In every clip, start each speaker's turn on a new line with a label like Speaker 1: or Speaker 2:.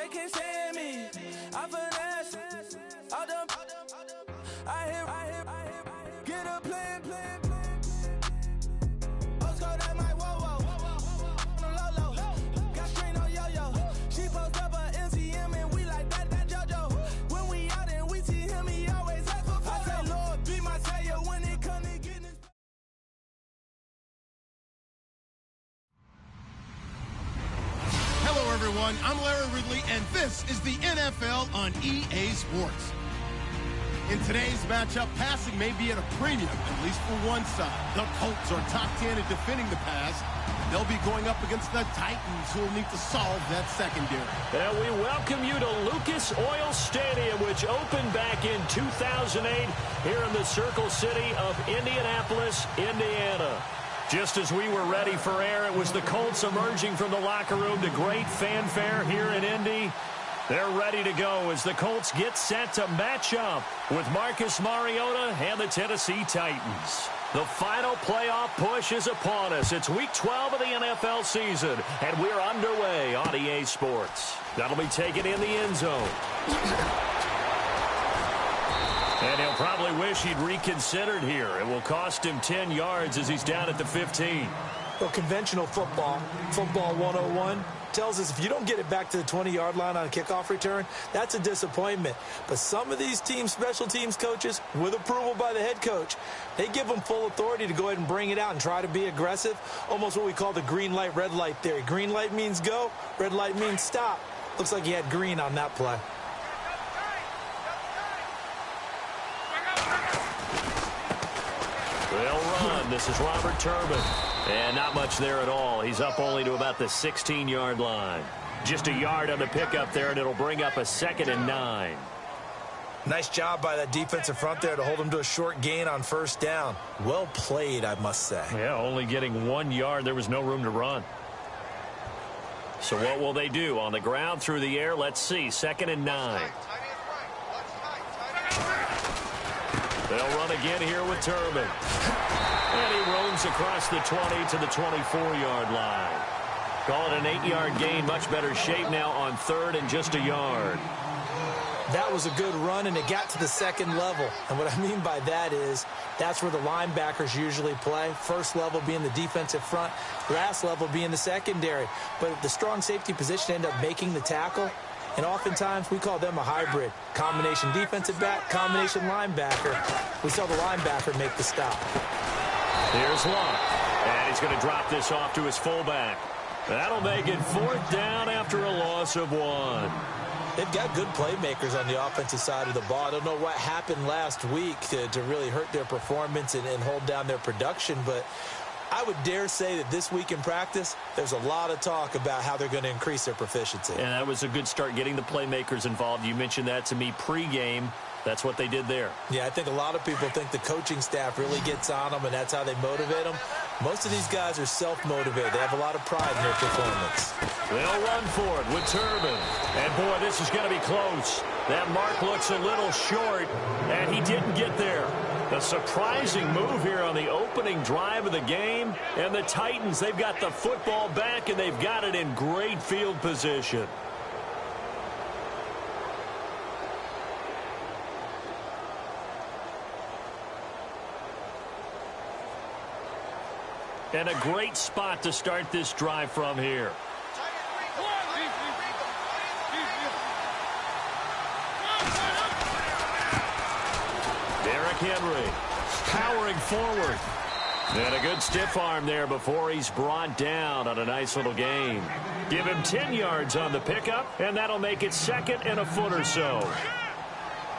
Speaker 1: they can't stand me. I finesse, all them. I hit, get a plan. Postcode at my whoa. Low. Got strain on yo-yo. She post up a MCM and we like that JoJo. When we out and we see him, he always ask for photo. I say, Lord, be my savior when it come to getting this.
Speaker 2: Hello, everyone. I'm Larry Ridley, and this is the NFL on EA Sports. In today's matchup, passing may be at a premium, at least for one side. The Colts are top 10 at defending the pass. They'll be going up against the Titans, who will need to solve that secondary.
Speaker 3: And we welcome you to Lucas Oil Stadium, which opened back in 2008 here in the Circle City of Indianapolis, Indiana. Just as we were ready for air, it was the Colts emerging from the locker room to great fanfare here in Indy. They're ready to go as the Colts get set to match up with Marcus Mariota and the Tennessee Titans. The final playoff push is upon us. It's Week 12 of the NFL season, and we're underway on EA Sports. That'll be taken in the end zone. And he'll probably wish he'd reconsidered here. It will cost him 10 yards as he's down at the 15.
Speaker 4: Well, conventional football 101, tells us if you don't get it back to the 20-yard line on a kickoff return, that's a disappointment. But some of these teams, special teams coaches, with approval by the head coach, they give them full authority to go ahead and bring it out and try to be aggressive, almost what we call the green light, red light theory. Green light means go, red light means stop. Looks like he had green on that play.
Speaker 3: They'll run. This is Robert Turbin. And not much there at all. He's up only to about the 16-yard line. Just a yard on the pickup there, and it'll bring up a 2nd and 9.
Speaker 4: Nice job by that defensive front there to hold him to a short gain on first down. Well played, I must say.
Speaker 3: Yeah, only getting 1 yard. There was no room to run. So what will they do? On the ground, through the air, let's see. 2nd and 9. They'll run again here with Turbin. And he roams across the 20 to the 24-yard line. Call it an 8-yard gain. Much better shape now on 3rd and just a yard.
Speaker 4: That was a good run, and it got to the second level. And what I mean by that is that's where the linebackers usually play. First level being the defensive front, last level being the secondary. But the strong safety position ended up making the tackle. And oftentimes, we call them a hybrid. Combination defensive back, combination linebacker. We saw the linebacker make the stop.
Speaker 3: Here's Luck. And he's going to drop this off to his fullback. That'll make it 4th down after a loss of 1.
Speaker 4: They've got good playmakers on the offensive side of the ball. I don't know what happened last week to really hurt their performance and hold down their production, but I would dare say that this week in practice, there's a lot of talk about how they're going to increase their proficiency.
Speaker 3: And that was a good start, getting the playmakers involved. You mentioned that to me pregame. That's what they did there.
Speaker 4: Yeah, I think a lot of people think the coaching staff really gets on them, and that's how they motivate them. Most of these guys are self-motivated. They have a lot of pride in their performance.
Speaker 3: They'll run for it with Turbin. And, boy, this is going to be close. That mark looks a little short, and he didn't get there. A surprising move here on the opening drive of the game. And the Titans, they've got the football back, and they've got it in great field position. And a great spot to start this drive from here. Derrick Henry powering forward. And a good stiff arm there before he's brought down on a nice little gain. Give him 10 yards on the pickup, and that'll make it 2nd and a foot or so.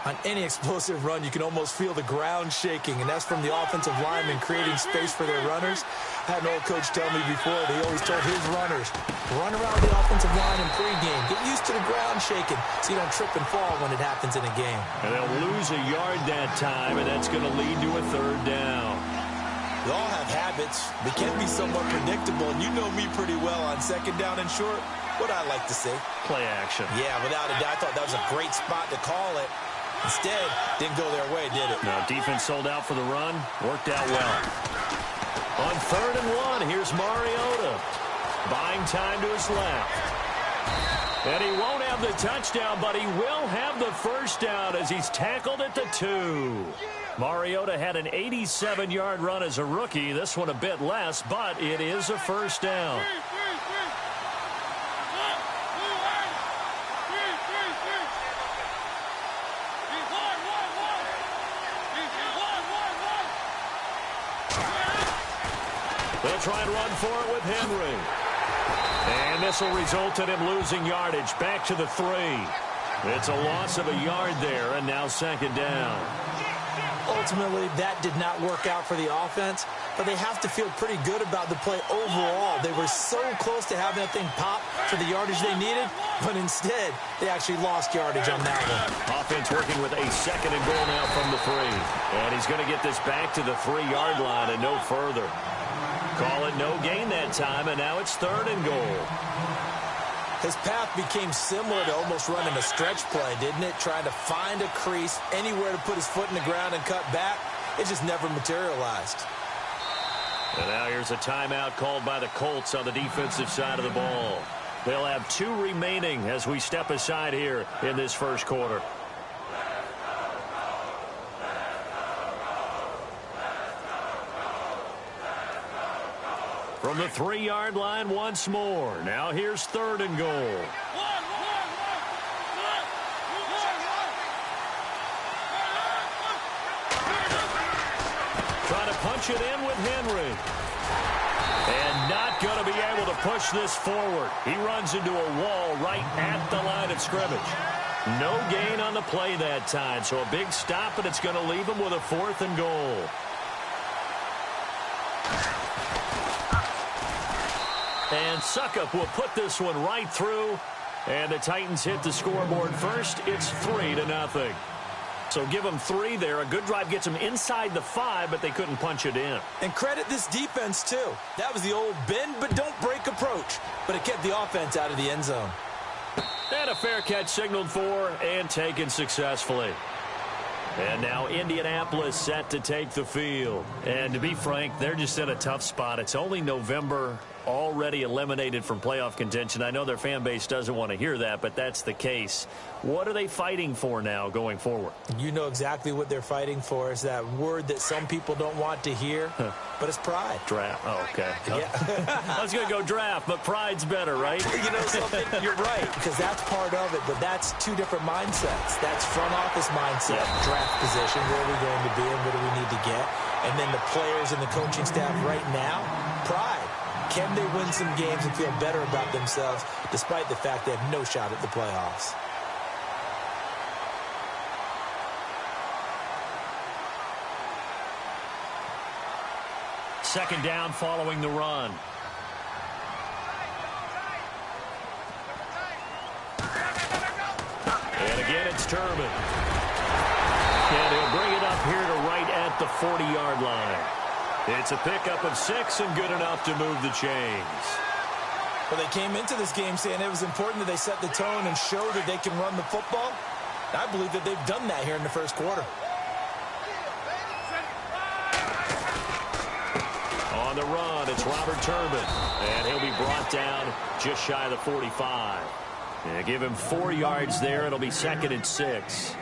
Speaker 4: On any explosive run, you can almost feel the ground shaking, and that's from the offensive linemen creating space for their runners. I had an old coach tell me before, he always told his runners, run around the offensive line in pregame. Get used to the ground shaking so you don't trip and fall when it happens in a game.
Speaker 3: And they'll lose a yard that time, and that's going to lead to a 3rd down.
Speaker 4: We all have habits. They can be somewhat predictable, and you know me pretty well on 2nd down and short. What I like to see.
Speaker 3: Play action.
Speaker 4: Yeah, without a doubt. I thought that was a great spot to call it. Instead, didn't go their way, did it?
Speaker 3: No, defense sold out for the run. Worked out well. On 3rd and 1, here's Mariota. Buying time to his left. And he won't have the touchdown, but he will have the first down as he's tackled at the 2. Mariota had an 87-yard run as a rookie. This one a bit less, but it is a first down. They'll try and run for it with Henry. And this will result in him losing yardage back to the 3. It's a loss of a yard there, and now second down.
Speaker 4: Ultimately, that did not work out for the offense, but they have to feel pretty good about the play overall. They were so close to having that thing pop for the yardage they needed, but instead, they actually lost yardage on that one.
Speaker 3: Offense working with a second and goal now from the 3. And he's going to get this back to the 3-yard line and no further. Call it no gain that time, and now it's third and goal.
Speaker 4: His path became similar to almost running a stretch play, didn't it? Trying to find a crease, anywhere to put his foot in the ground and cut back. It just never materialized.
Speaker 3: And now here's a timeout called by the Colts on the defensive side of the ball. They'll have 2 remaining as we step aside here in this first quarter. From the 3-yard line once more. Now here's third and goal. Trying to punch it in with Henry. And not going to be able to push this forward. He runs into a wall right at the line of scrimmage. No gain on the play that time. So a big stop, and it's going to leave him with a 4th and goal. And Suckup will put this one right through. And the Titans hit the scoreboard first. It's 3-0. So give them 3 there. A good drive gets them inside the 5, but they couldn't punch it in.
Speaker 4: And credit this defense, too. That was the old bend but don't break approach. But it kept the offense out of the end zone.
Speaker 3: And a fair catch signaled for and taken successfully. And now Indianapolis set to take the field. And to be frank, they're just in a tough spot. It's only November, already eliminated from playoff contention. I know their fan base doesn't want to hear that, but that's the case. What are they fighting for now going forward?
Speaker 4: You know exactly what they're fighting for. Is that word that some people don't want to hear, but it's pride.
Speaker 3: Draft. Oh, okay.
Speaker 4: Yeah.
Speaker 3: I was going to go draft, but pride's better, right?
Speaker 4: You know something? You're right, because that's part of it, but that's 2 different mindsets. That's front office mindset, draft position, where are we going to be and what do we need to get? And then the players and the coaching staff right now, pride. Can they win some games and feel better about themselves despite the fact they have no shot at the playoffs?
Speaker 3: Second down following the run. And again, it's Turbin. And he'll bring it up here to right at the 40-yard line. It's a pickup of 6 and good enough to move the chains.
Speaker 4: Well, they came into this game saying it was important that they set the tone and show that they can run the football. I believe that they've done that here in the first quarter.
Speaker 3: On the run, it's Robert Turbin. And he'll be brought down just shy of the 45. And give him 4 yards there. It'll be 2nd and 6.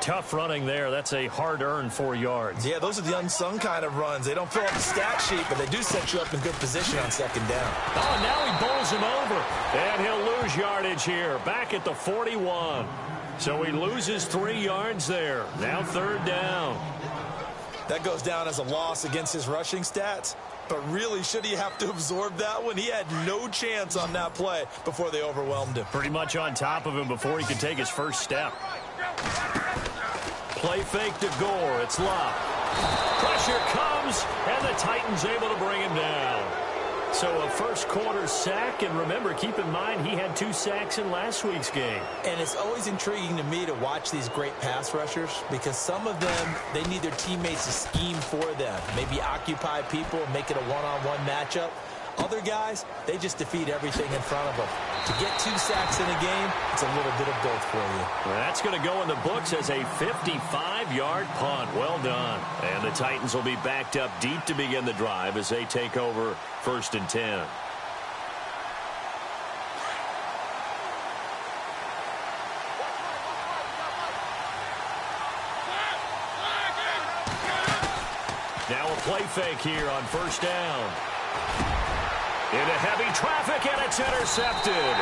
Speaker 3: Tough running there. That's a hard-earned 4 yards.
Speaker 4: Yeah, those are the unsung kind of runs. They don't fill up the stat sheet, but they do set you up in good position on second down.
Speaker 3: Oh, now he bowls him over. And he'll lose yardage here. Back at the 41. So he loses 3 yards there. Now third down.
Speaker 4: That goes down as a loss against his rushing stats. But really, should he have to absorb that one? He had no chance on that play before they overwhelmed him.
Speaker 3: Pretty much on top of him before he could take his first step. Play fake to Gore. It's Love. Pressure comes, and the Titans able to bring him down. So a first quarter sack, and remember, keep in mind, he had 2 sacks in last week's game.
Speaker 4: And it's always intriguing to me to watch these great pass rushers because some of them, they need their teammates to scheme for them. Maybe occupy people and make it a one-on-one matchup. Other guys, they just defeat everything in front of them. To get 2 sacks in a game, it's a little bit of both for you.
Speaker 3: Well, that's going to go in the books as a 55-yard punt. Well done. And the Titans will be backed up deep to begin the drive as they take over 1st and 10. Now a play fake here on first down. Into heavy traffic, and it's intercepted.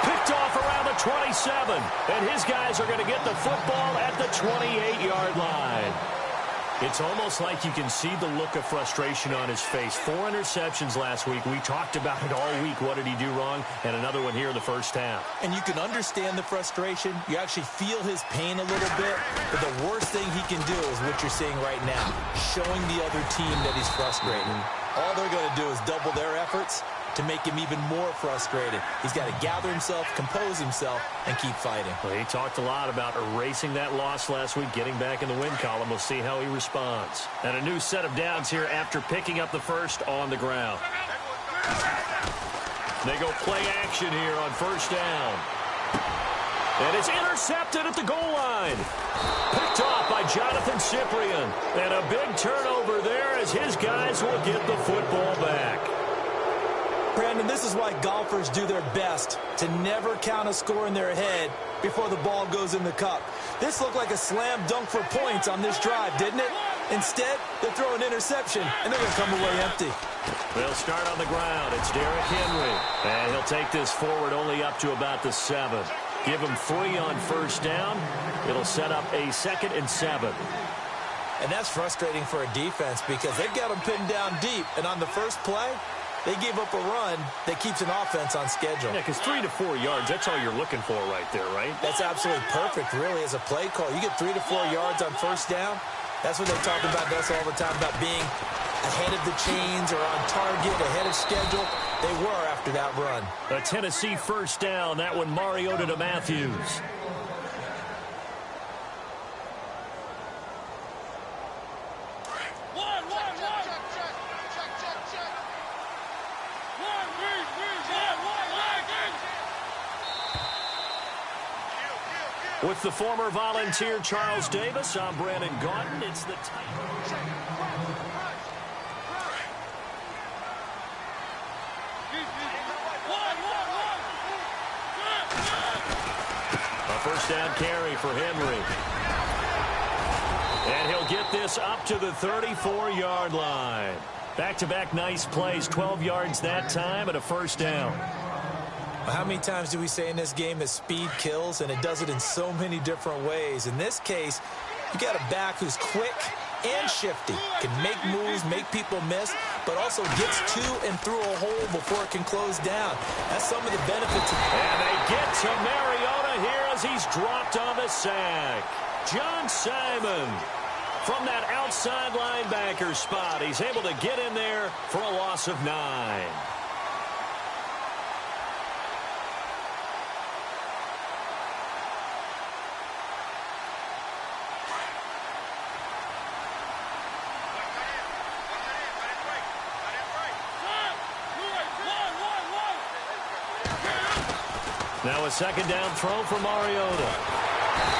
Speaker 3: Picked off around the 27, and his guys are going to get the football at the 28-yard line. It's almost like you can see the look of frustration on his face. 4 interceptions last week. We talked about it all week. What did he do wrong? And another one here in the first half.
Speaker 4: And you can understand the frustration. You actually feel his pain a little bit. But the worst thing he can do is what you're seeing right now, showing the other team that he's frustrated. All they're going to do is double their efforts to make him even more frustrated. He's got to gather himself, compose himself, and keep fighting.
Speaker 3: Well, he talked a lot about erasing that loss last week, getting back in the win column. We'll see how he responds. And a new set of downs here after picking up the first on the ground. They go play action here on first down. And it's intercepted at the goal line. Picked off by Jonathan Cyprien. And a big turnover there as his guys will get the football back.
Speaker 4: Brandon, this is why golfers do their best to never count a score in their head before the ball goes in the cup. This looked like a slam dunk for points on this drive, didn't it? Instead, they throw an interception, and they're going to come away empty.
Speaker 3: They'll start on the ground. It's Derrick Henry. And he'll take this forward only up to about the 7. Give him 3 on first down. It'll set up a 2nd and 7.
Speaker 4: And that's frustrating for a defense because they've got them pinned down deep. And on the first play, they gave up a run that keeps an offense on schedule.
Speaker 3: Yeah, because 3 to 4 yards, that's all you're looking for right there, right?
Speaker 4: That's absolutely perfect, really, as a play call. You get 3 to 4 yards on first down. That's what they talk about us all the time, about being ahead of the chains or on target, ahead of schedule. They were after that run.
Speaker 3: A Tennessee first down. That one Mariota to Matthews. With the former Volunteer Charles Davis, I'm Brandon Gaudin. It's the Titans. A first down carry for Henry. And he'll get this up to the 34-yard line. Back-to-back nice plays, 12 yards that time and a first down.
Speaker 4: How many times do we say in this game that speed kills, and it does it in so many different ways? In this case, you got a back who's quick and shifty, can make moves, make people miss, but also gets to and through a hole before it can close down. That's some of the benefits.
Speaker 3: And they get to Mariota here as he's dropped on the sack. John Simon from that outside linebacker spot. He's able to get in there for a loss of 9. Now a second down throw for Mariota.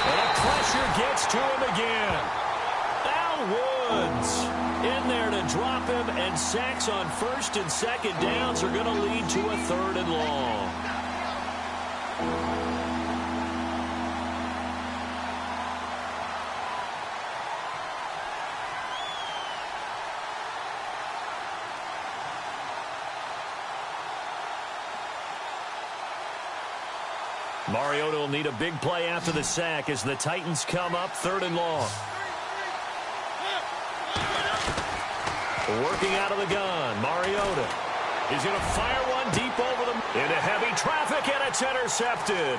Speaker 3: And a pressure gets to him again. Al Woods in there to drop him, and sacks on first and second downs are going to lead to a 3rd and long. Mariota will need a big play after the sack as the Titans come up 3rd and long. Working out of the gun, Mariota. He's going to fire one deep over them. Into heavy traffic, and it's intercepted.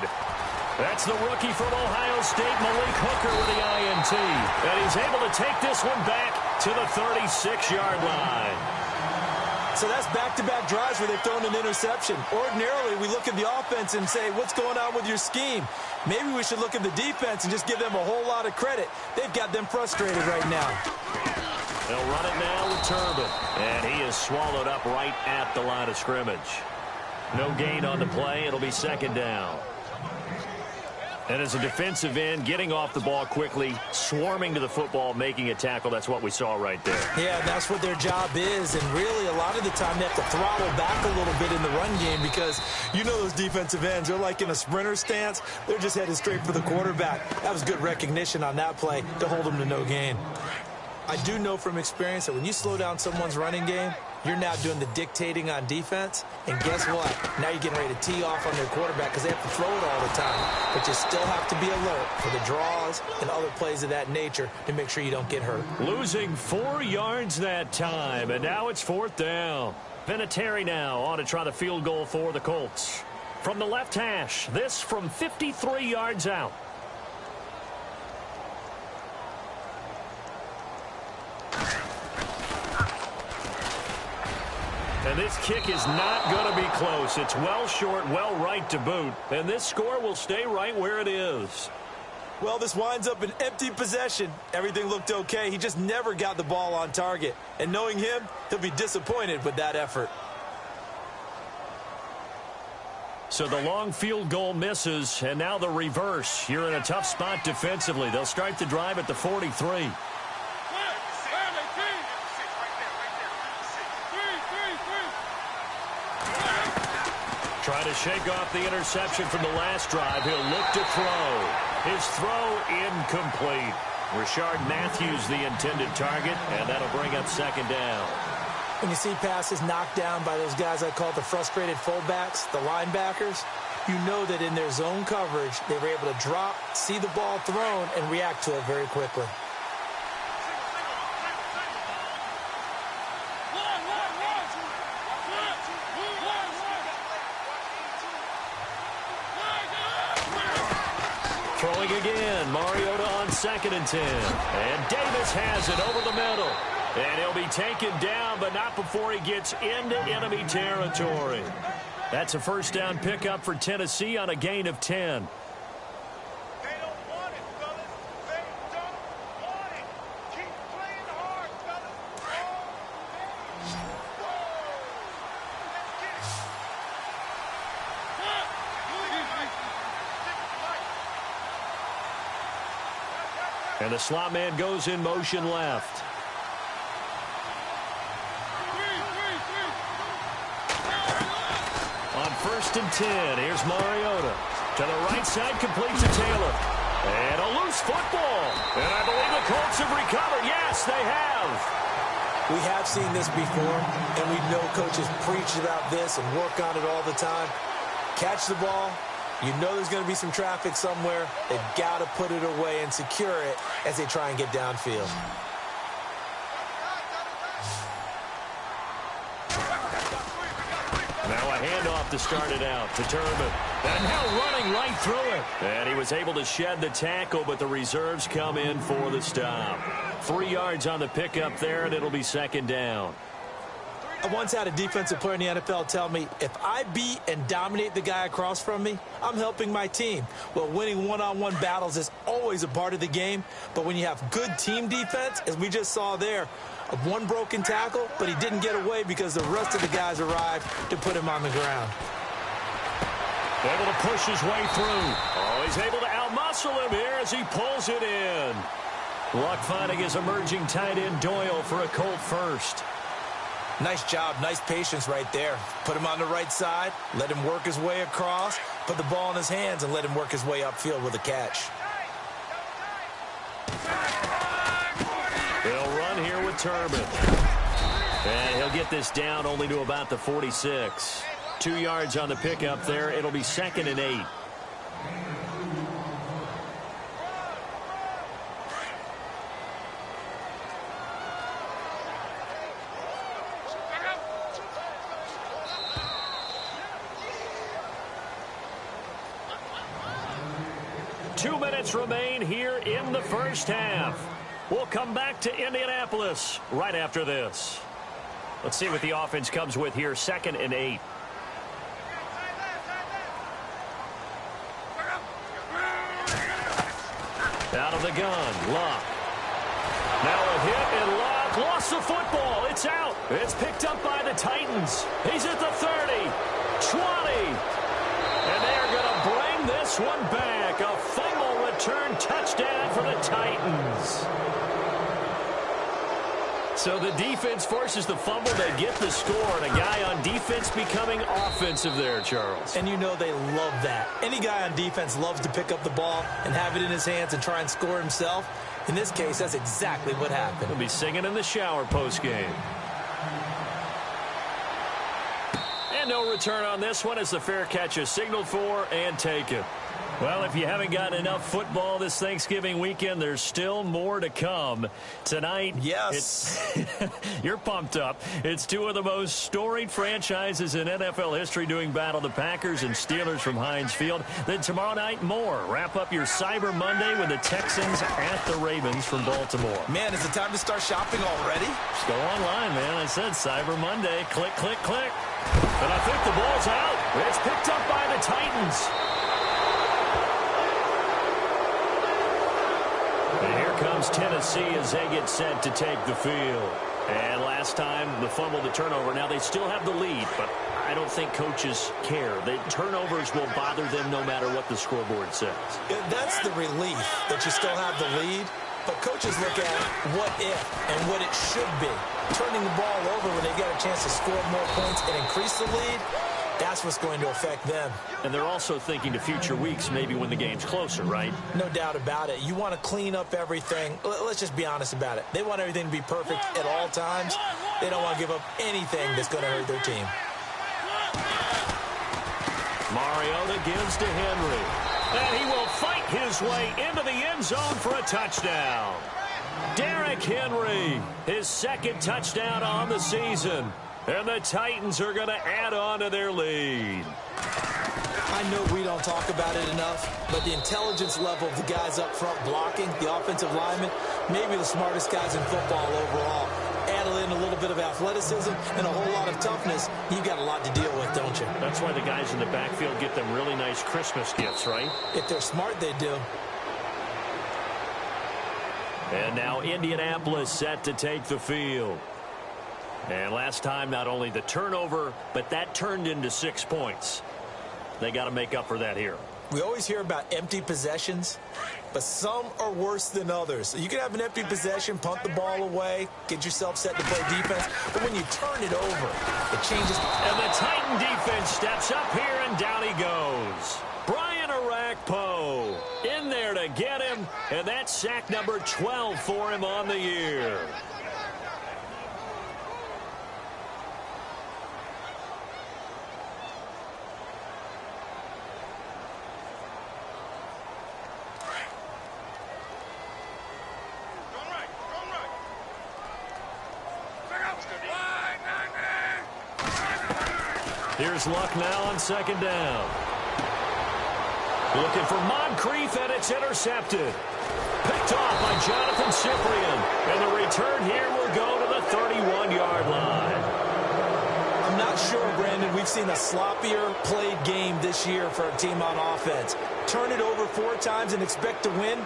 Speaker 3: That's the rookie from Ohio State, Malik Hooker, with the INT. And he's able to take this one back to the 36-yard line.
Speaker 4: So that's back-to-back drives where they've thrown an interception. Ordinarily, we look at the offense and say, what's going on with your scheme? Maybe we should look at the defense and just give them a whole lot of credit. They've got them frustrated right now.
Speaker 3: They'll run it now with Turbin. And he is swallowed up right at the line of scrimmage. No gain on the play. It'll be second down. And as a defensive end, getting off the ball quickly, swarming to the football, making a tackle, that's what we saw right there.
Speaker 4: Yeah, that's what their job is. And really, a lot of the time, they have to throttle back a little bit in the run game because you know those defensive ends, they're like in a sprinter stance. They're just headed straight for the quarterback. That was good recognition on that play to hold them to no gain. I do know from experience that when you slow down someone's running game, you're now doing the dictating on defense. And guess what? Now you're getting ready to tee off on their quarterback because they have to throw it all the time. But you still have to be alert for the draws and other plays of that nature to make sure you don't get hurt.
Speaker 3: Losing 4 yards that time, and now it's 4th down. Vinatieri now on to try the field goal for the Colts. From the left hash, this from 53 yards out. And this kick is not going to be close. It's well short, well right to boot. And this score will stay right where it is.
Speaker 4: Well, this winds up an empty possession. Everything looked okay. He just never got the ball on target. And knowing him, he'll be disappointed with that effort.
Speaker 3: So the long field goal misses, and now the reverse. You're in a tough spot defensively. They'll start the drive at the 43. Try to shake off the interception from the last drive. He'll look to throw. His throw incomplete. Rashard Matthews the intended target, and that'll bring up 2nd down.
Speaker 4: When you see passes knocked down by those guys I call the frustrated fullbacks, the linebackers, you know that in their zone coverage, they were able to drop, see the ball thrown, and react to it very quickly.
Speaker 3: Throwing again, Mariota on 2nd and 10. And Davis has it over the middle. And he'll be taken down, but not before he gets into enemy territory. That's a 1st down pickup for Tennessee on a gain of 10.
Speaker 1: They don't want it, fellas. They don't want it. Keep playing hard, fellas.
Speaker 3: And the slot man goes in motion left. On 1st and 10, here's Mariota. To the right side, completes to Taylor. And a loose football. And I believe the Colts have recovered. Yes, they have.
Speaker 4: We have seen this before, and we know coaches preach about this and work on it all the time. Catch the ball. You know there's going to be some traffic somewhere. They've got to put it away and secure it as they try and get downfield.
Speaker 3: Now a handoff to start it out to Turbin. And now running right through it. And he was able to shed the tackle, but the reserves come in for the stop. 3 yards on the pickup there, and it'll be 2nd down.
Speaker 4: I once had a defensive player in the NFL tell me, if I beat and dominate the guy across from me, I'm helping my team. Well, winning one-on-one battles is always a part of the game, but when you have good team defense, as we just saw there, one broken tackle, but he didn't get away because the rest of the guys arrived to put him on the ground.
Speaker 3: Able to push his way through. Oh, he's able to outmuscle him here as he pulls it in. Luck finding his emerging tight end Doyle for a Colt first.
Speaker 4: Nice job, nice patience right there. Put him on the right side, let him work his way across, put the ball in his hands, and let him work his way upfield with a catch.
Speaker 3: They'll run here with Turbin. And he'll get this down only to about the 46. 2 yards on the pickup there. It'll be 2nd and 8. Remain here in the first half. We'll come back to Indianapolis right after this. Let's see what the offense comes with here. 2nd and 8. Out of the gun, Luck. Now a hit, and Luck lost the football. It's out. It's picked up by the Titans. He's at the 30, 20. And they are going to bring this one back. A fumble return touchdown for the Titans. So the defense forces the fumble. They get the score, and a guy on defense becoming offensive there, Charles.
Speaker 4: And you know they love that. Any guy on defense loves to pick up the ball and have it in his hands and try and score himself. In this case, that's exactly what happened.
Speaker 3: He'll be singing in the shower post-game. And no return on this one as the fair catch is signaled for and taken. Well, if you haven't gotten enough football this Thanksgiving weekend, there's still more to come. Tonight,
Speaker 4: yes,
Speaker 3: you're pumped up. It's two of the most storied franchises in NFL history doing battle, the Packers and Steelers from Heinz Field. Then tomorrow night, more. Wrap up your Cyber Monday with the Texans at the Ravens from Baltimore.
Speaker 4: Man, is it time to start shopping already?
Speaker 3: Just go online, man. I said Cyber Monday. Click, click, click. And I think the ball's out. It's picked up by the Titans. And here comes Tennessee as they get set to take the field. And last time, the fumble, the turnover. Now, they still have the lead, but I don't think coaches care. The turnovers will bother them no matter what the scoreboard says.
Speaker 4: Yeah, that's the relief that you still have the lead. But coaches look at what if and what it should be. Turning the ball over when they get a chance to score more points and increase the lead, that's what's going to affect them.
Speaker 3: And they're also thinking to future weeks, maybe when the game's closer, right?
Speaker 4: No doubt about it. You want to clean up everything. Let's just be honest about it. They want everything to be perfect at all times. They don't want to give up anything that's going to hurt their team.
Speaker 3: Mariota gives to Henry. And he will fight his way into the end zone for a touchdown. Derrick Henry, his second touchdown on the season. And the Titans are going to add on to their lead.
Speaker 4: I know we don't talk about it enough, but the intelligence level of the guys up front blocking, the offensive linemen, maybe the smartest guys in football overall. Add in a little bit of athleticism and a whole lot of toughness, you've got a lot to deal with, don't you?
Speaker 3: That's why the guys in the backfield get them really nice Christmas gifts, right?
Speaker 4: If they're smart, they do.
Speaker 3: And now Indianapolis set to take the field. And last time, not only the turnover, but that turned into 6 points. They got to make up for that here.
Speaker 4: We always hear about empty possessions, but some are worse than others. You can have an empty possession, punt the ball away, get yourself set to play defense, but when you turn it over, it changes.
Speaker 3: And the Titan defense steps up here, and down he goes. Brian Arakpo in there to get him, and that's sack number 12 for him on the year. Here's Luck now on second down. Looking for Moncrief, and it's intercepted. Picked off by Jonathan Cyprien. And the return here will go to the 31-yard line.
Speaker 4: I'm not sure, Brandon, we've seen a sloppier played game this year for a team on offense. Turn it over 4 times and expect to win?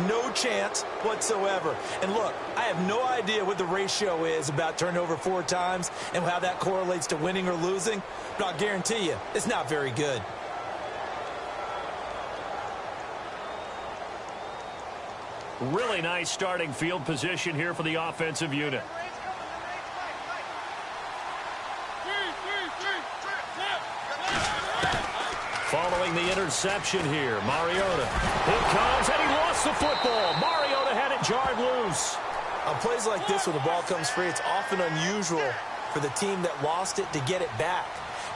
Speaker 4: No chance whatsoever. And look, I have no idea what the ratio is about turnover 4 times and how that correlates to winning or losing, but I'll guarantee you, it's not very good.
Speaker 3: Really nice starting field position here for the offensive unit. Following the interception here, Mariota. It comes, and he lost the football. Mariota had it jarred loose.
Speaker 4: On plays like this, when the ball comes free, it's often unusual for the team that lost it to get it back.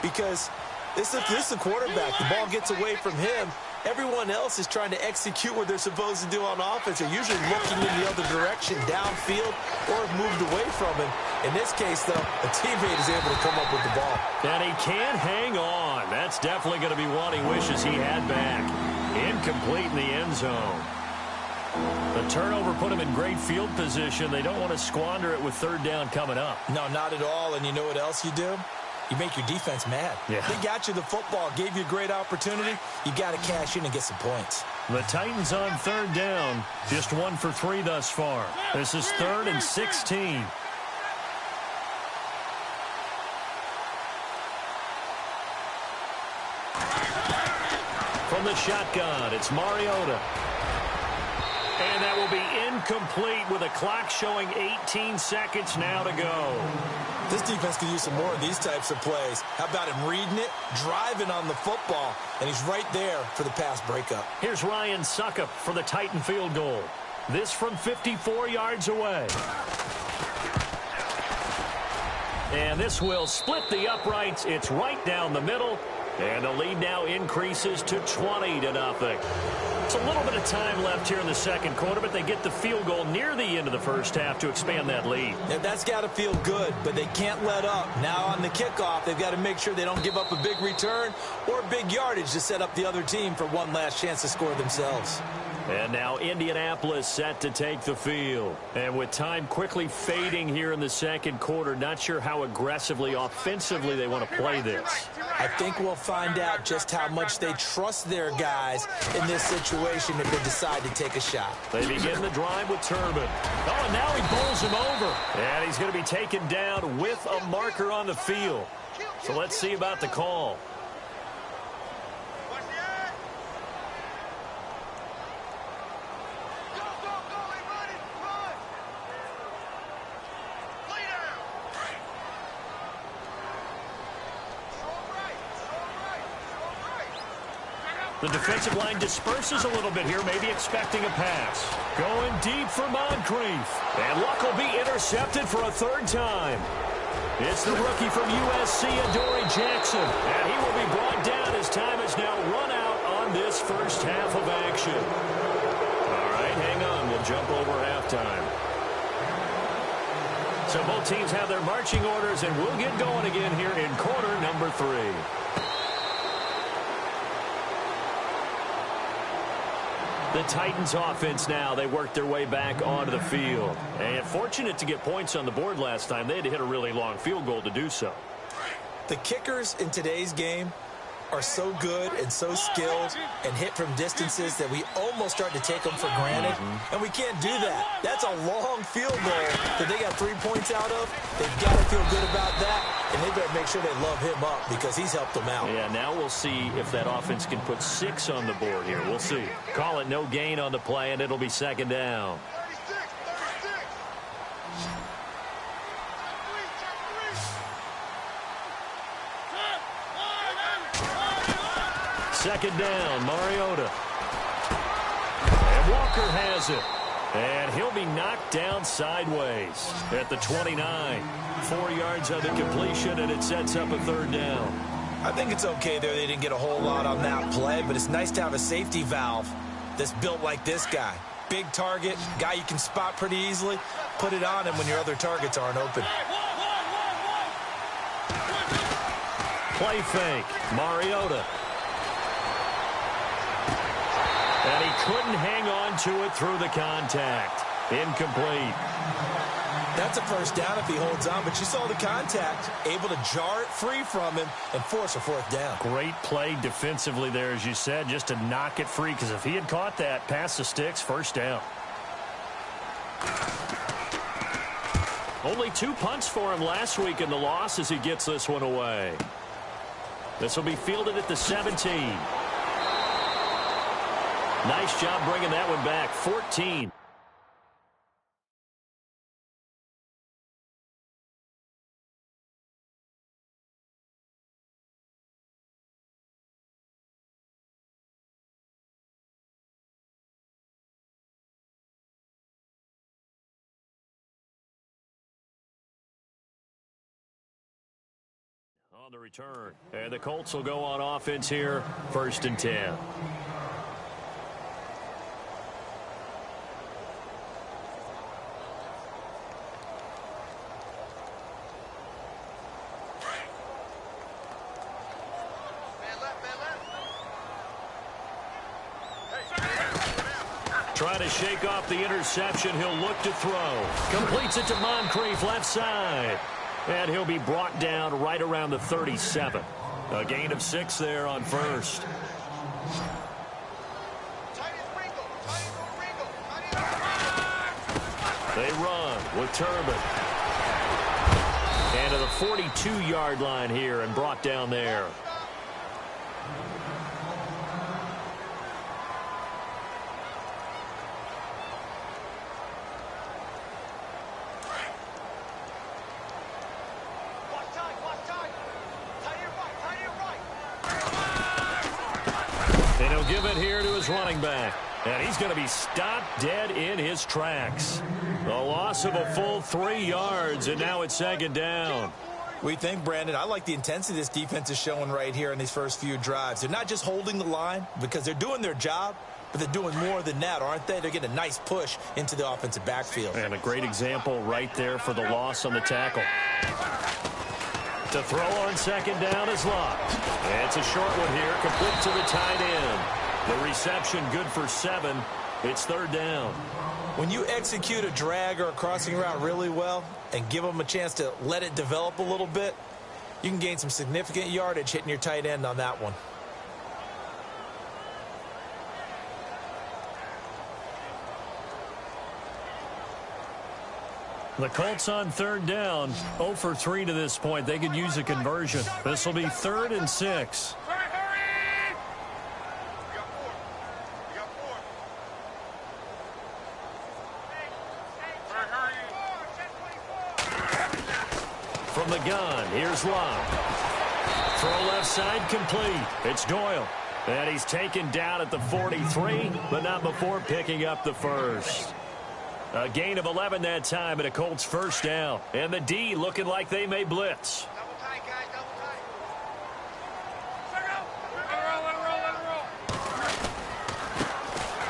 Speaker 4: Because this is the quarterback. The ball gets away from him. Everyone else is trying to execute what they're supposed to do on offense. They're usually looking in the other direction, downfield, or have moved away from him. In this case, though, a teammate is able to come up with the ball.
Speaker 3: And he can't hang on. That's definitely going to be one he wishes he had back. Incomplete in the end zone. The turnover put him in great field position. They don't want to squander it with third down coming up.
Speaker 4: No, not at all. And you know what else you do? You make your defense mad.
Speaker 3: Yeah.
Speaker 4: They got you the football, gave you a great opportunity. You got to cash in and get some points.
Speaker 3: The Titans on third down, just 1 for 3 thus far. This is 3rd and 16. From the shotgun, it's Mariota. And that will be incomplete with a clock showing 18 seconds now to go.
Speaker 4: This defense could use some more of these types of plays. How about him reading it, driving on the football, and he's right there for the pass breakup.
Speaker 3: Here's Ryan Suckup for the Titan field goal. This from 54 yards away. And this will split the uprights. It's right down the middle. And the lead now increases to 20-0. It's a little bit of time left here in the second quarter, but they get the field goal near the end of the first half to expand that lead.
Speaker 4: Yeah, that's got to feel good, but they can't let up. Now on the kickoff, they've got to make sure they don't give up a big return or big yardage to set up the other team for one last chance to score themselves.
Speaker 3: And now Indianapolis set to take the field. And with time quickly fading here in the second quarter, not sure how aggressively, offensively they want to play this.
Speaker 4: I think we'll find out just how much they trust their guys in this situation if they decide to take a shot.
Speaker 3: They begin the drive with Turbin. Oh, and now he bowls him over. And he's going to be taken down with a marker on the field. So let's see about the call. The defensive line disperses a little bit here, maybe expecting a pass. Going deep for Moncrief. And Luck will be intercepted for a third time. It's the rookie from USC, Adoree Jackson. And he will be brought down as time has now run out on this first half of action. All right, hang on. We'll jump over halftime. So both teams have their marching orders, and we'll get going again here in quarter number 3. The Titans offense now, they worked their way back onto the field. And fortunate to get points on the board last time. They had to hit a really long field goal to do so.
Speaker 4: The kickers in today's game are so good and so skilled and hit from distances that we almost start to take them for granted. And we can't do that. That's a long field goal that they got 3 points out of. They've got to feel good about that, and they better make sure they love him up because he's helped them out.
Speaker 3: Yeah, now we'll see if that offense can put 6 on the board here. We'll see. Call it no gain on the play, and it'll be second down. Second down, Mariota. And Walker has it. And he'll be knocked down sideways at the 29. 4 yards on the completion, and it sets up a third down.
Speaker 4: I think it's okay there. They didn't get a whole lot on that play, but it's nice to have a safety valve that's built like this guy. Big target, guy you can spot pretty easily. Put it on him when your other targets aren't open.
Speaker 3: Play fake, Mariota. And he couldn't hang on to it through the contact. Incomplete.
Speaker 4: That's a first down if he holds on, but you saw the contact. Able to jar it free from him and force a fourth down.
Speaker 3: Great play defensively there, as you said, just to knock it free, because if he had caught that, past the sticks, first down. Only 2 punts for him last week in the loss as he gets this one away. This will be fielded at the 17. Nice job bringing that one back. 14. On the return. And the Colts will go on offense here. 1st and 10. Trying to shake off the interception. He'll look to throw. Completes it to Moncrief, left side. And he'll be brought down right around the 37. A gain of 6 there on first. They run with Turbin. And to the 42-yard line here and brought down there. movement here to his running back. And he's going to be stopped dead in his tracks. A loss of a full 3 yards, and now it's second down.
Speaker 4: We think, Brandon, I like the intensity this defense is showing right here in these first few drives. They're not just holding the line because they're doing their job, but they're doing more than that, aren't they? They're getting a nice push into the offensive backfield.
Speaker 3: And a great example right there for the loss on the tackle. To throw on second down is locked. It's a short one here, complete to the tight end. The reception good for 7. It's third down.
Speaker 4: When you execute a drag or a crossing route really well and give them a chance to let it develop a little bit, you can gain some significant yardage hitting your tight end on that one.
Speaker 3: The Colts on third down, 0 for 3 to this point. They could use a conversion. This will be 3rd and 6. From the gun, here's Locke. Throw left side complete. It's Doyle. And he's taken down at the 43, but not before picking up the first. A gain of 11 that time and a Colts first down. And the D looking like they may blitz.
Speaker 5: Double tight, guys, double tight.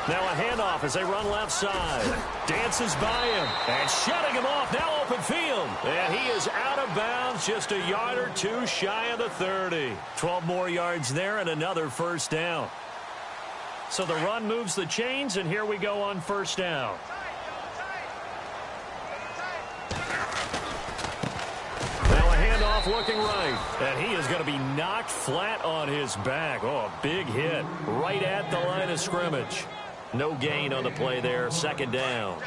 Speaker 3: Now a handoff as they run left side. Dances by him and shutting him off. Now open field. And he is out of bounds, just a yard or two shy of the 30. 12 more yards there and another first down. So the run moves the chains, and here we go on first down. Looking right, and he is going to be knocked flat on his back. Oh, a big hit right at the line of scrimmage. No gain on the play there, second down.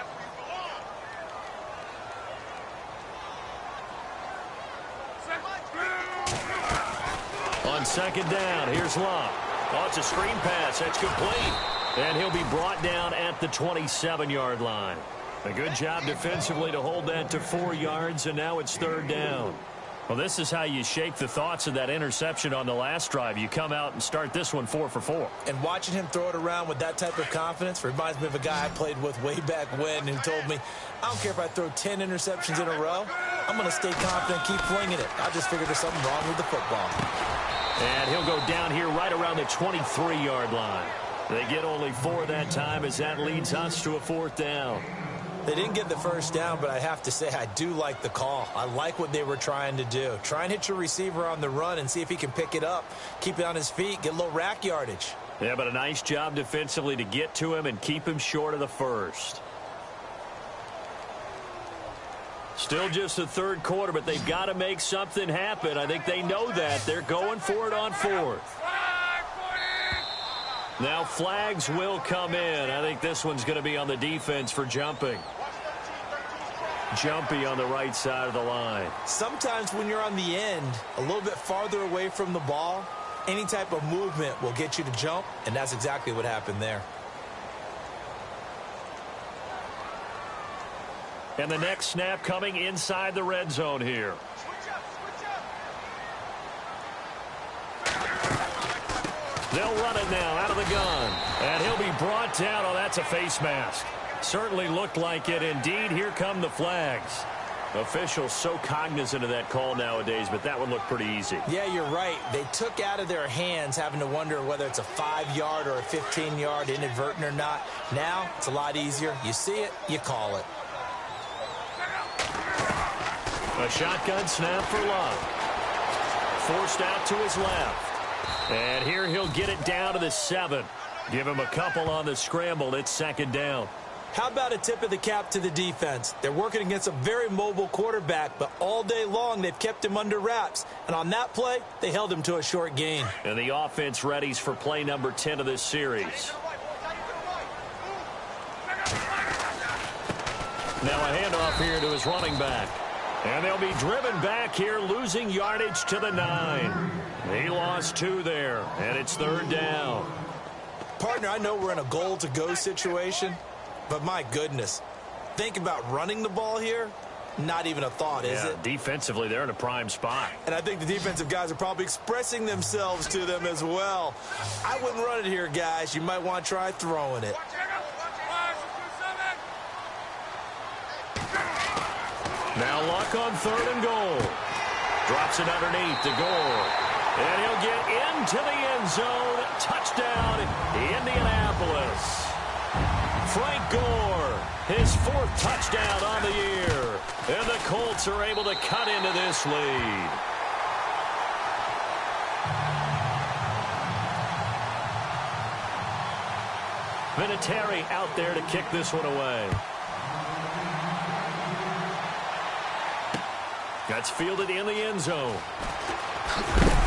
Speaker 3: On second down, here's Locke. Oh, it's a screen pass. That's complete. And he'll be brought down at the 27-yard line. A good job defensively to hold that to 4 yards, and now it's third down. Well, this is how you shake the thoughts of that interception on the last drive. You come out and start this one 4 for 4.
Speaker 4: And watching him throw it around with that type of confidence reminds me of a guy I played with way back when who told me, I don't care if I throw 10 interceptions in a row. I'm going to stay confident, keep flinging it. I just figured there's something wrong with the football.
Speaker 3: And he'll go down here right around the 23-yard line. They get only 4 that time as that leads us to a fourth down.
Speaker 4: They didn't get the first down, but I have to say I do like the call. I like what they were trying to do. Try and hit your receiver on the run and see if he can pick it up, keep it on his feet, get a little rack yardage.
Speaker 3: Yeah, but a nice job defensively to get to him and keep him short of the first. Still just the third quarter, but they've got to make something happen. I think they know that. They're going for it on fourth. Now flags will come in. I think this one's going to be on the defense for jumping. Jumpy on the right side of the line.
Speaker 4: Sometimes when you're on the end, a little bit farther away from the ball, any type of movement will get you to jump, and that's exactly what happened there.
Speaker 3: And the next snap coming inside the red zone here. They'll run it now out of the gun. And he'll be brought down. Oh, that's a face mask. Certainly looked like it. Indeed, here come the flags. Officials so cognizant of that call nowadays, but that one looked pretty easy.
Speaker 4: Yeah, you're right. They took out of their hands having to wonder whether it's a 5-yard or a 15-yard inadvertent or not. Now, it's a lot easier. You see it, you call it.
Speaker 3: A shotgun snap for Love. Forced out to his left. And here he'll get it down to the 7. Give him a couple on the scramble. It's second down.
Speaker 4: How about a tip of the cap to the defense? They're working against a very mobile quarterback, but all day long they've kept him under wraps. And on that play, they held him to a short gain.
Speaker 3: And the offense readies for play number 10 of this series. Now a handoff here to his running back. And they'll be driven back here, losing yardage to the 9. He lost 2 there, and it's third down.
Speaker 4: Partner, I know we're in a goal-to-go situation, but my goodness, think about running the ball here. Not even a thought, is it?
Speaker 3: Defensively, they're in a prime spot.
Speaker 4: And I think the defensive guys are probably expressing themselves to them as well. I wouldn't run it here, guys. You might want to try throwing it.
Speaker 3: Now Luck on 3rd and goal. Drops it underneath to Gore. And he'll get into the end zone. Touchdown, Indianapolis. Frank Gore, his 4th touchdown on the year. And the Colts are able to cut into this lead. Vinatieri out there to kick this one away. That's fielded in the end zone.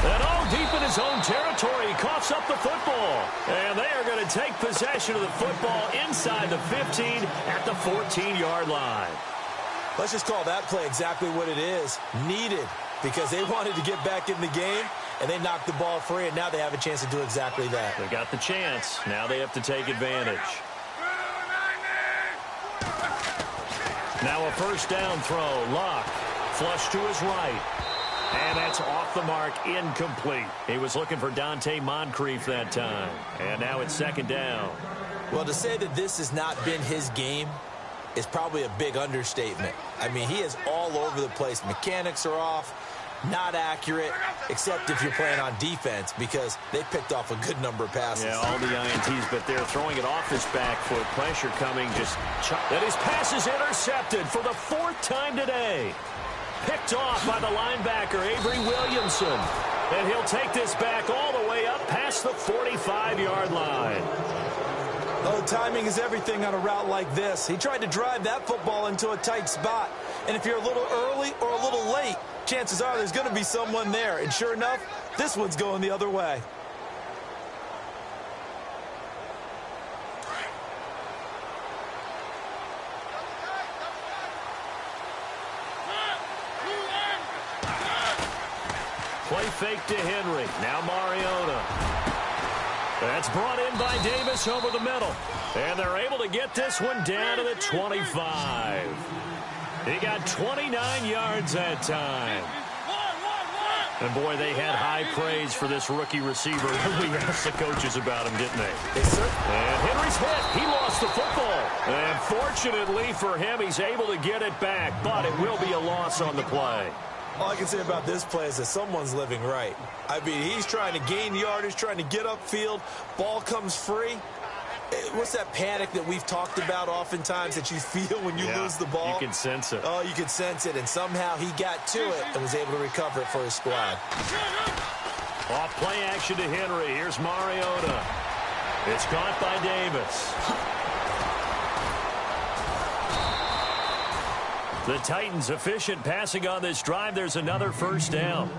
Speaker 3: And deep in his own territory, he coughs up the football. And they are going to take possession of the football inside the 15 at the 14-yard line.
Speaker 4: Let's just call that play exactly what it is. Needed, because they wanted to get back in the game, and they knocked the ball free, and now they have a chance to do exactly that.
Speaker 3: They got the chance. Now they have to take advantage. Now a first down throw. Luck. Flush to his right. And that's off the mark, incomplete. He was looking for Dante Moncrief that time. And now it's 2nd down.
Speaker 4: Well, to say that this has not been his game is probably a big understatement. I mean, he is all over the place. Mechanics are off, not accurate, except if you're playing on defense, because they picked off a good number of passes.
Speaker 3: Yeah, all the INTs, but they're throwing it off his back foot. Pressure coming, just... And his pass is intercepted for the 4th time today. Picked off by the linebacker, Avery Williamson. And he'll take this back all the way up past the 45-yard line.
Speaker 4: Oh, timing is everything on a route like this. He tried to drive that football into a tight spot. And if you're a little early or a little late, chances are there's going to be someone there. And sure enough, this one's going the other way.
Speaker 3: Play fake to Henry. Now Mariota. That's brought in by Davis over the middle. And they're able to get this one down to the 25. He got 29 yards that time. And, boy, they had high praise for this rookie receiver when we asked the coaches about him, didn't they?
Speaker 4: Yes, sir.
Speaker 3: And Henry's hit. He lost the football. And fortunately for him, he's able to get it back. But it will be a loss on the play.
Speaker 4: All I can say about this play is that someone's living right. I mean, he's trying to gain yardage, trying to get upfield. Ball comes free. What's that panic that we've talked about oftentimes that you feel when you lose the ball?
Speaker 3: You can sense it.
Speaker 4: Oh, you can sense it. And somehow he got to it and was able to recover it for his squad.
Speaker 3: Off play action to Henry. Here's Mariota. It's caught by Davis. The Titans efficient passing on this drive. There's another first down.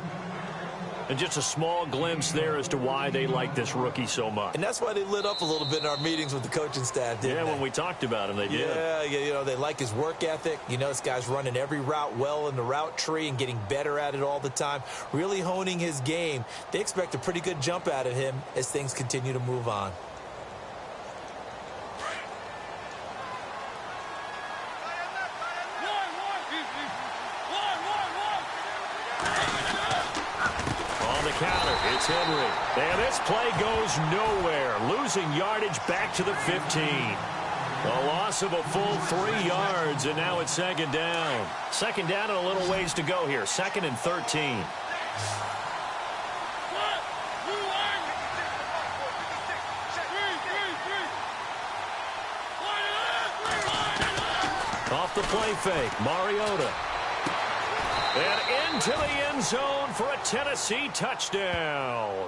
Speaker 3: And just a small glimpse there as to why they like this rookie so much.
Speaker 4: And that's why they lit up a little bit in our meetings with the coaching staff, didn't they?
Speaker 3: When we talked about him, they did.
Speaker 4: Yeah, you know, they like his work ethic. You know, this guy's running every route well in the route tree and getting better at it all the time, really honing his game. They expect a pretty good jump out of him as things continue to move on.
Speaker 3: It's Henry. And this play goes nowhere. Losing yardage back to the 15. A loss of a full 3 yards, and now it's 2nd down. 2nd down and a little ways to go here. 2nd and 13. Off the play fake, Mariota. And into the end zone for a Tennessee touchdown.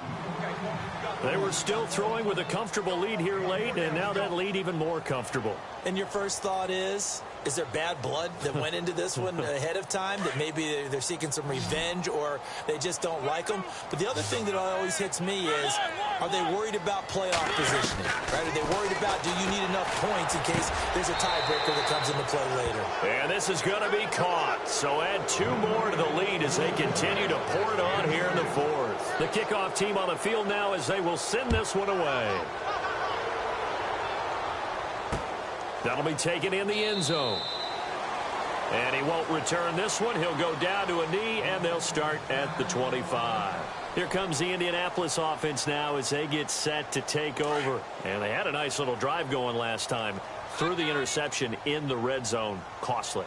Speaker 3: They were still throwing with a comfortable lead here late, and now that lead even more comfortable.
Speaker 4: And your first thought is there bad blood that went into this one ahead of time, that maybe they're seeking some revenge or they just don't like them? But the other thing that always hits me is, are they worried about playoff positioning? Right? Are they worried about, do you need enough points in case there's a tiebreaker that comes into play later?
Speaker 3: And this is going to be caught. So add 2 more to the lead as they continue to pour it on here in the 4th. The kickoff team on the field now as they will send this one away. That'll be taken in the end zone. And he won't return this one. He'll go down to a knee, and they'll start at the 25. Here comes the Indianapolis offense now as they get set to take over. And they had a nice little drive going last time. Threw the interception in the red zone. Costly.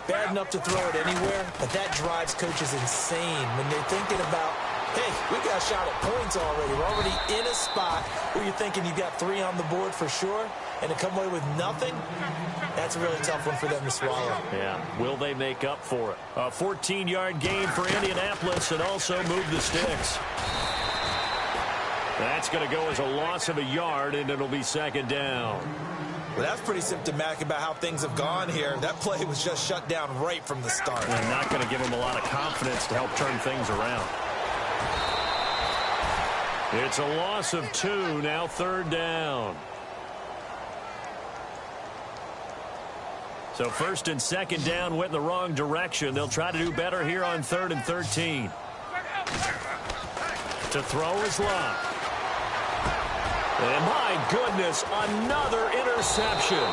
Speaker 4: Bad enough to throw it anywhere, but that drives coaches insane when they're thinking about, hey, we got a shot at points already. We're already in a spot where you're thinking you got 3 on the board for sure, and to come away with nothing, that's a really tough one for them to swallow.
Speaker 3: Yeah, will they make up for it? A 14-yard gain for Indianapolis and also move the sticks. That's going to go as a loss of a yard, and it'll be second down.
Speaker 4: Well, that's pretty symptomatic about how things have gone here. That play was just shut down right from the start.
Speaker 3: And not going to give them a lot of confidence to help turn things around. It's a loss of 2, now third down. So first and second down went in the wrong direction. They'll try to do better here on 3rd and 13. To throw is Locke. And my goodness, another interception.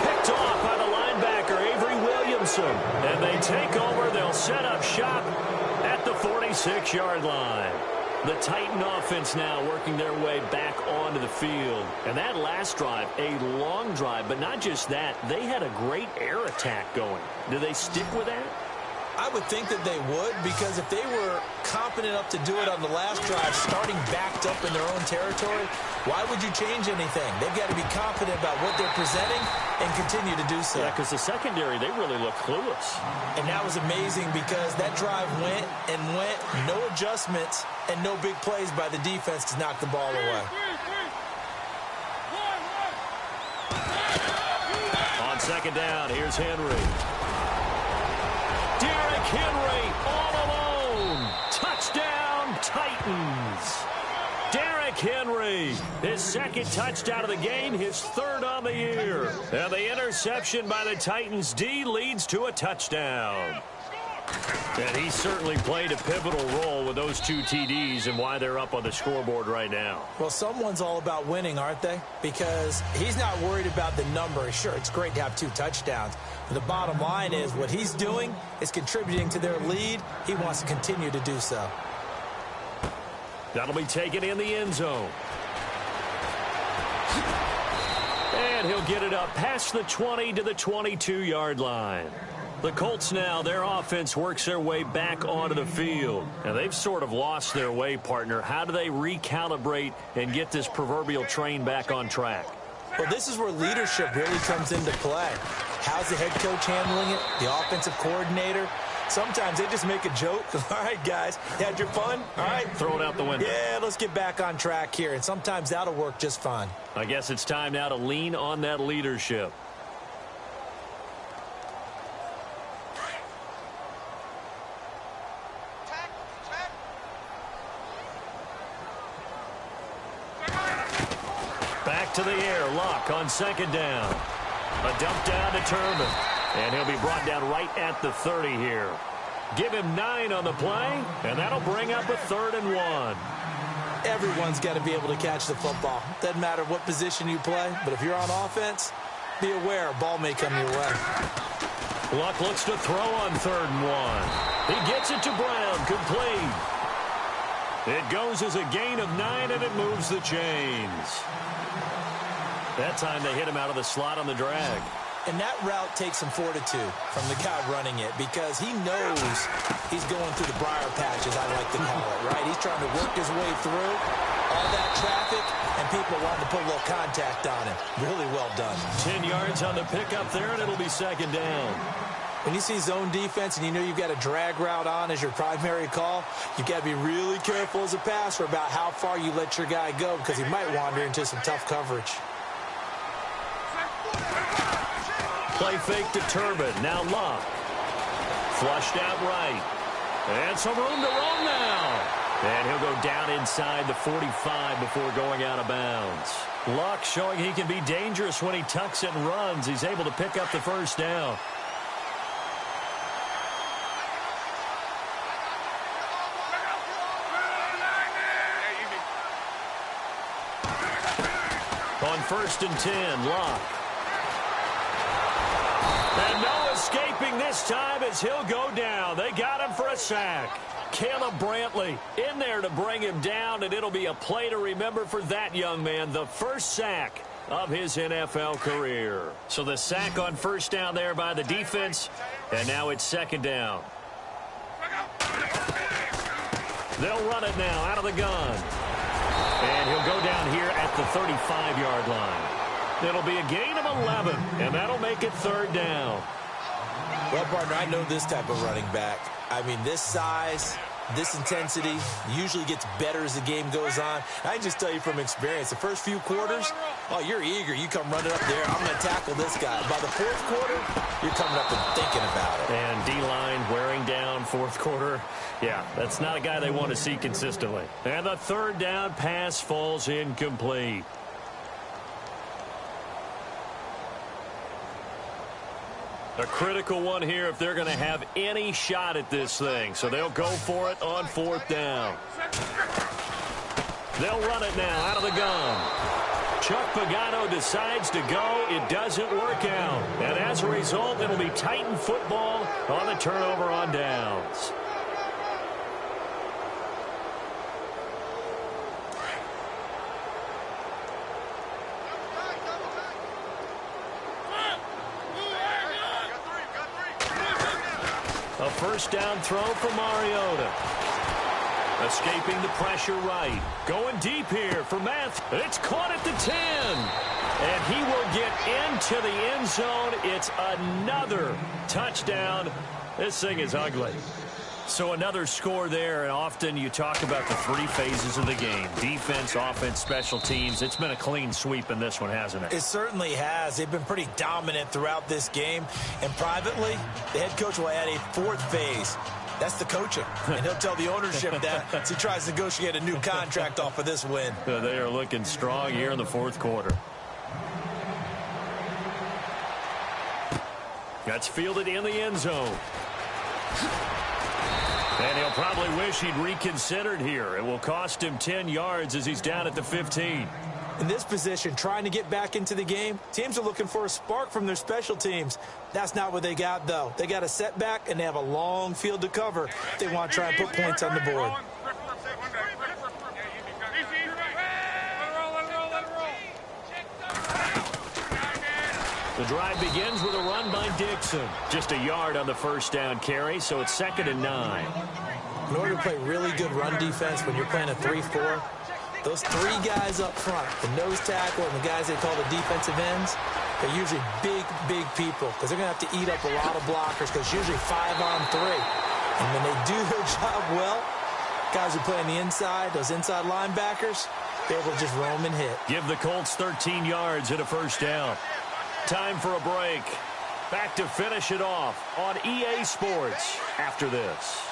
Speaker 3: Picked off by the linebacker, Avery Williamson. And they take over. They'll set up shop at the 46-yard line. The Titan offense now working their way back onto the field. And that last drive, a long drive, but not just that. They had a great air attack going. Do they stick with that?
Speaker 4: I would think that they would, because if they were confident enough to do it on the last drive, starting backed up in their own territory, why would you change anything? They've got to be confident about what they're presenting and continue to do so.
Speaker 3: Yeah, because the secondary, they really look clueless.
Speaker 4: And that was amazing because that drive went and went, no adjustments and no big plays by the defense to knock the ball away.
Speaker 3: On second down, here's Henry. Henry all alone. Touchdown, Titans. Derrick Henry, his second touchdown of the game, his 3rd on the year. And the interception by the Titans D leads to a touchdown. And he certainly played a pivotal role with those 2 TDs and why they're up on the scoreboard right now.
Speaker 4: Well, someone's all about winning, aren't they? Because he's not worried about the number. Sure, it's great to have 2 touchdowns. But the bottom line is what he's doing is contributing to their lead. He wants to continue to do so.
Speaker 3: That'll be taken in the end zone. And he'll get it up past the 20 to the 22-yard line. The Colts now, their offense works their way back onto the field. And they've sort of lost their way, partner. How do they recalibrate and get this proverbial train back on track?
Speaker 4: Well, this is where leadership really comes into play. How's the head coach handling it? The offensive coordinator? Sometimes they just make a joke. All right, guys, had your fun? All right.
Speaker 3: Throw it out the window.
Speaker 4: Yeah, let's get back on track here. And sometimes that'll work just fine.
Speaker 3: I guess it's time now to lean on that leadership. Back to the air. Locke on second down. A dump down to Turman. And he'll be brought down right at the 30 here. Give him 9 on the play, and that'll bring up a 3rd and 1.
Speaker 4: Everyone's got to be able to catch the football. Doesn't matter what position you play, but if you're on offense, be aware a ball may come your way.
Speaker 3: Luck looks to throw on 3rd and 1. He gets it to Brown, complete. It goes as a gain of 9, and it moves the chains. That time they hit him out of the slot on the drag.
Speaker 4: And that route takes some fortitude from the guy running it because he knows he's going through the briar patch, as I like to call it, right? He's trying to work his way through all that traffic, and people wanting to put a little contact on him. Really well done.
Speaker 3: 10 yards on the pickup there, and it'll be second down.
Speaker 4: When you see zone defense and you know you've got a drag route on as your primary call, you've got to be really careful as a passer about how far you let your guy go because he might wander into some tough coverage.
Speaker 3: Play fake to Turbin. Now Locke. Flushed out right. And some room to roam now. And he'll go down inside the 45 before going out of bounds. Locke showing he can be dangerous when he tucks it and runs. He's able to pick up the first down. On 1st and 10, Locke. And no escaping this time as he'll go down. They got him for a sack. Caleb Brantley in there to bring him down, and it'll be a play to remember for that young man. The first sack of his NFL career. So the sack on first down there by the defense, and now it's second down. They'll run it now out of the gun. And he'll go down here at the 35-yard line. It'll be a gain of 11, and that'll make it third down.
Speaker 4: Well, partner, I know this type of running back. I mean, this size, this intensity usually gets better as the game goes on. I can just tell you from experience, the first few quarters, oh, you're eager. You come running up there, I'm going to tackle this guy. By the fourth quarter, you're coming up and thinking about it.
Speaker 3: And D-line wearing down fourth quarter. Yeah, that's not a guy they want to see consistently. And the third down pass falls incomplete. A critical one here if they're going to have any shot at this thing. So they'll go for it on fourth down. They'll run it now out of the gun. Chuck Pagano decides to go. It doesn't work out. And as a result, it'll be Titan football on the turnover on downs. A first down throw for Mariota. Escaping the pressure right. Going deep here for Matthew. It's caught at the 10. And he will get into the end zone. It's another touchdown. This thing is ugly. So another score there, and often you talk about the three phases of the game. Defense, offense, special teams. It's been a clean sweep in this one, hasn't it?
Speaker 4: It certainly has. They've been pretty dominant throughout this game. And privately, the head coach will add a fourth phase. That's the coaching. And he'll tell the ownership that as he tries to negotiate a new contract off of this win.
Speaker 3: They are looking strong here in the fourth quarter. That's fielded in the end zone. And he'll probably wish he'd reconsidered here. It will cost him 10 yards as he's down at the 15.
Speaker 4: In this position, trying to get back into the game, teams are looking for a spark from their special teams. That's not what they got, though. They got a setback, and they have a long field to cover if they want to try and put points on the board.
Speaker 3: The drive begins with a run by Dixon. Just a yard on the first down carry, so it's 2nd and 9.
Speaker 4: In order to play really good run defense when you're playing a 3-4, those three guys up front, the nose tackle and the guys they call the defensive ends, they're usually big, big people because they're going to have to eat up a lot of blockers because usually 5-on-3. And when they do their job well, guys who play on the inside, those inside linebackers, they're able to just roam and hit.
Speaker 3: Give the Colts 13 yards and a first down. Time for a break. Back to finish it off on EA Sports after this.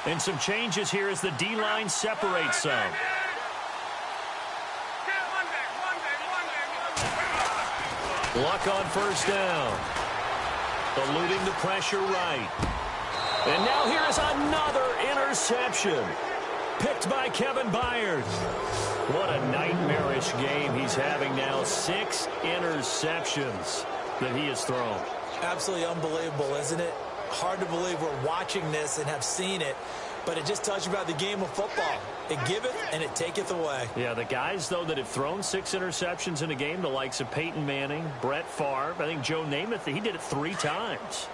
Speaker 3: And some changes here as the D-line separates some. Luck on first down. Eluding the pressure right. And now here is another interception. Picked by Kevin Byard. What a nightmarish game he's having now. 6 interceptions that he has thrown.
Speaker 4: Absolutely unbelievable, isn't it? Hard to believe we're watching this and have seen it, but it just tells you about the game of football. It giveth and it taketh away.
Speaker 3: Yeah, the guys, though, that have thrown 6 interceptions in a game, the likes of Peyton Manning, Brett Favre, I think Joe Namath, he did it 3 times.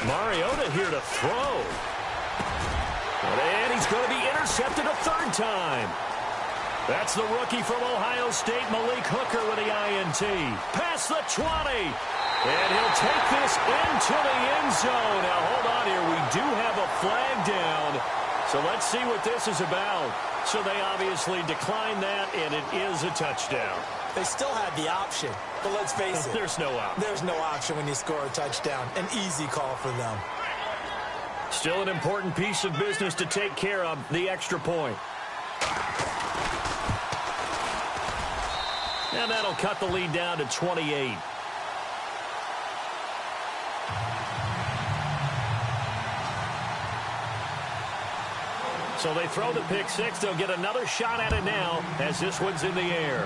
Speaker 3: Mariota here to throw. And he's going to be intercepted a 3rd time. That's the rookie from Ohio State, Malik Hooker, with the INT. Past the 20. And he'll take this into the end zone. Now, hold on here. We do have a flag down. So let's see what this is about. So they obviously declined that, and it is a touchdown.
Speaker 4: They still had the option, but let's face it.
Speaker 3: There's no option.
Speaker 4: There's no option when you score a touchdown. An easy call for them.
Speaker 3: Still an important piece of business to take care of, the extra point. And that'll cut the lead down to 28. So they throw the pick six. They'll get another shot at it now as this one's in the air.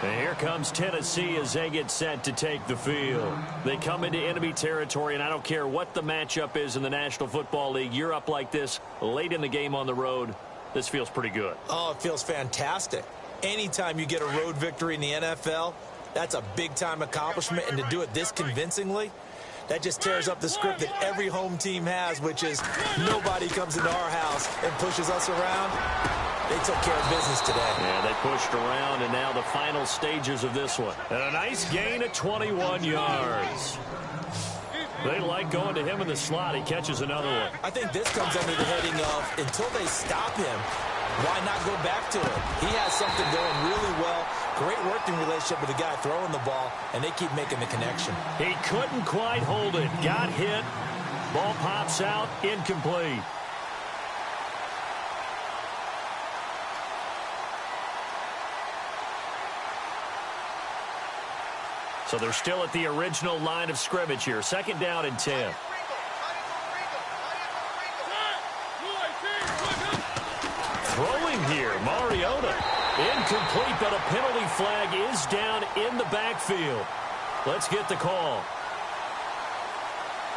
Speaker 3: And here comes Tennessee as they get set to take the field. They come into enemy territory, and I don't care what the matchup is in the National Football League. You're up like this late in the game on the road. This feels pretty good.
Speaker 4: Oh, it feels fantastic. Anytime you get a road victory in the NFL, that's a big-time accomplishment, and to do it this convincingly, that just tears up the script that every home team has, which is nobody comes into our house and pushes us around. They took care of business today.
Speaker 3: Yeah, they pushed around, and now the final stages of this one. And a nice gain of 21 yards. They like going to him in the slot. He catches another one.
Speaker 4: I think this comes under the heading of, until they stop him, why not go back to it? He has something going really well. Great working relationship with the guy throwing the ball, and they keep making the connection.
Speaker 3: He couldn't quite hold it. Got hit. Ball pops out. Incomplete. So they're still at the original line of scrimmage here. Second down and 10. Throwing here, Mariota. Incomplete, but a penalty flag is down in the backfield. Let's get the call.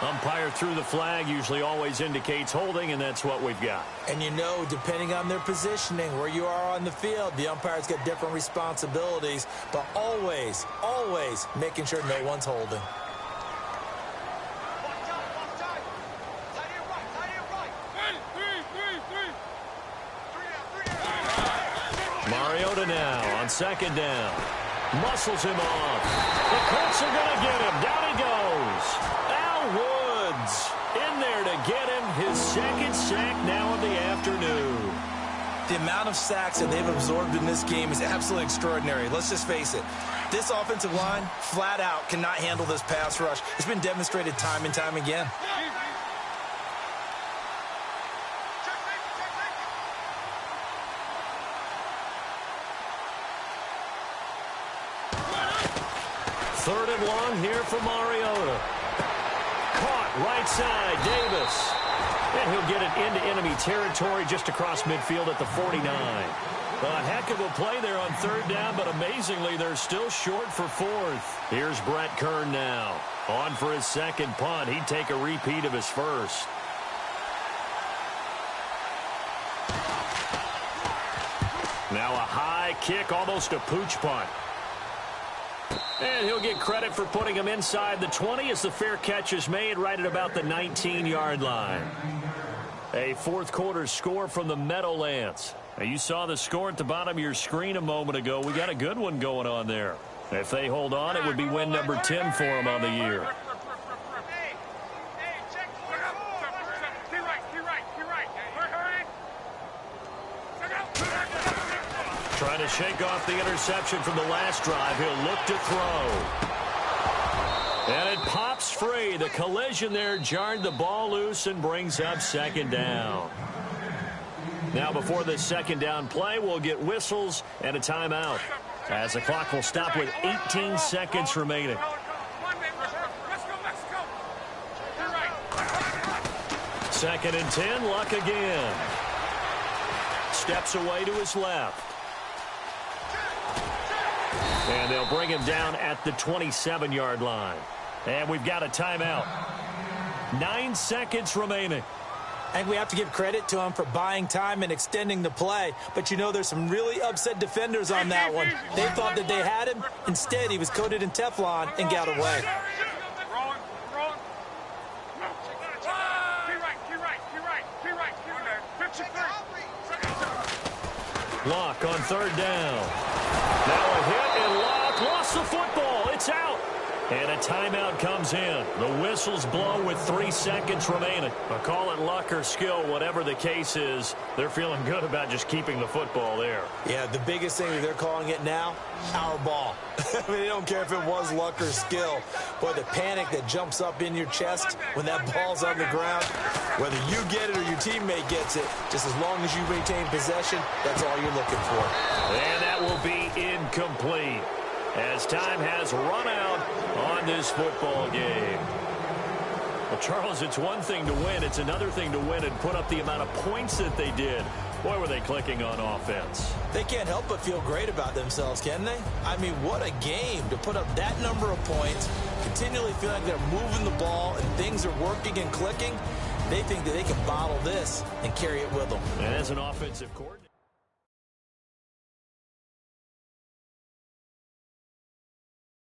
Speaker 3: Umpire threw the flag, usually always indicates holding, and that's what we've got.
Speaker 4: And you know, depending on their positioning, where you are on the field, the umpires get different responsibilities, but always, always making sure no one's holding.
Speaker 3: Mariota now on second down. Muscles him off. The Colts are going to get him. Down he goes. Al Woods in there to get him his second sack now of the afternoon.
Speaker 5: The amount of sacks that they've absorbed in this game is absolutely extraordinary. Let's just face it. This offensive line, flat out, cannot handle this pass rush. It's been demonstrated time and time again.
Speaker 3: Third and long here for Mariota. Caught right side, Davis. And he'll get it into enemy territory just across midfield at the 49. A heck of a play there on third down, but amazingly, they're still short for fourth. Here's Brett Kern now. On for his second punt. He'd take a repeat of his first. Now a high kick, almost a pooch punt. And he'll get credit for putting him inside the 20 as the fair catch is made right at about the 19-yard line. A fourth quarter score from the Meadowlands. Now, you saw the score at the bottom of your screen a moment ago. We got a good one going on there. If they hold on, it would be win number 10 for them on the year. Trying to shake off the interception from the last drive. He'll look to throw. And it pops free. The collision there jarred the ball loose and brings up second down. Now before this second down play, we'll get whistles and a timeout, as the clock will stop with 18 seconds remaining. Second and 10, Luck again. Steps away to his left. And they'll bring him down at the 27-yard line. And we've got a timeout. 9 seconds remaining.
Speaker 4: I think we have to give credit to him for buying time and extending the play. But you know, there's some really upset defenders on that one. They thought that they had him. Instead, he was coated in Teflon and got away.
Speaker 3: Locke on third down. Now a hit, and Locke lost the football. It's out. And a timeout comes in. The whistles blow with 3 seconds remaining. But call it luck or skill, whatever the case is, they're feeling good about just keeping the football there.
Speaker 4: Yeah, the biggest thing that they're calling it now, our ball. I mean, they don't care if it was luck or skill. Boy, the panic that jumps up in your chest when that ball's on the ground, whether you get it or your teammate gets it, just as long as you maintain possession, that's all you're looking for.
Speaker 3: And that will be incomplete, as time has run out on this football game. Well, Charles, it's one thing to win. It's another thing to win and put up the amount of points that they did. Boy, were they clicking on offense.
Speaker 4: They can't help but feel great about themselves, can they? I mean, what a game to put up that number of points, continually feel like they're moving the ball and things are working and clicking. They think that they can bottle this and carry it with them.
Speaker 3: And as an offensive coordinator,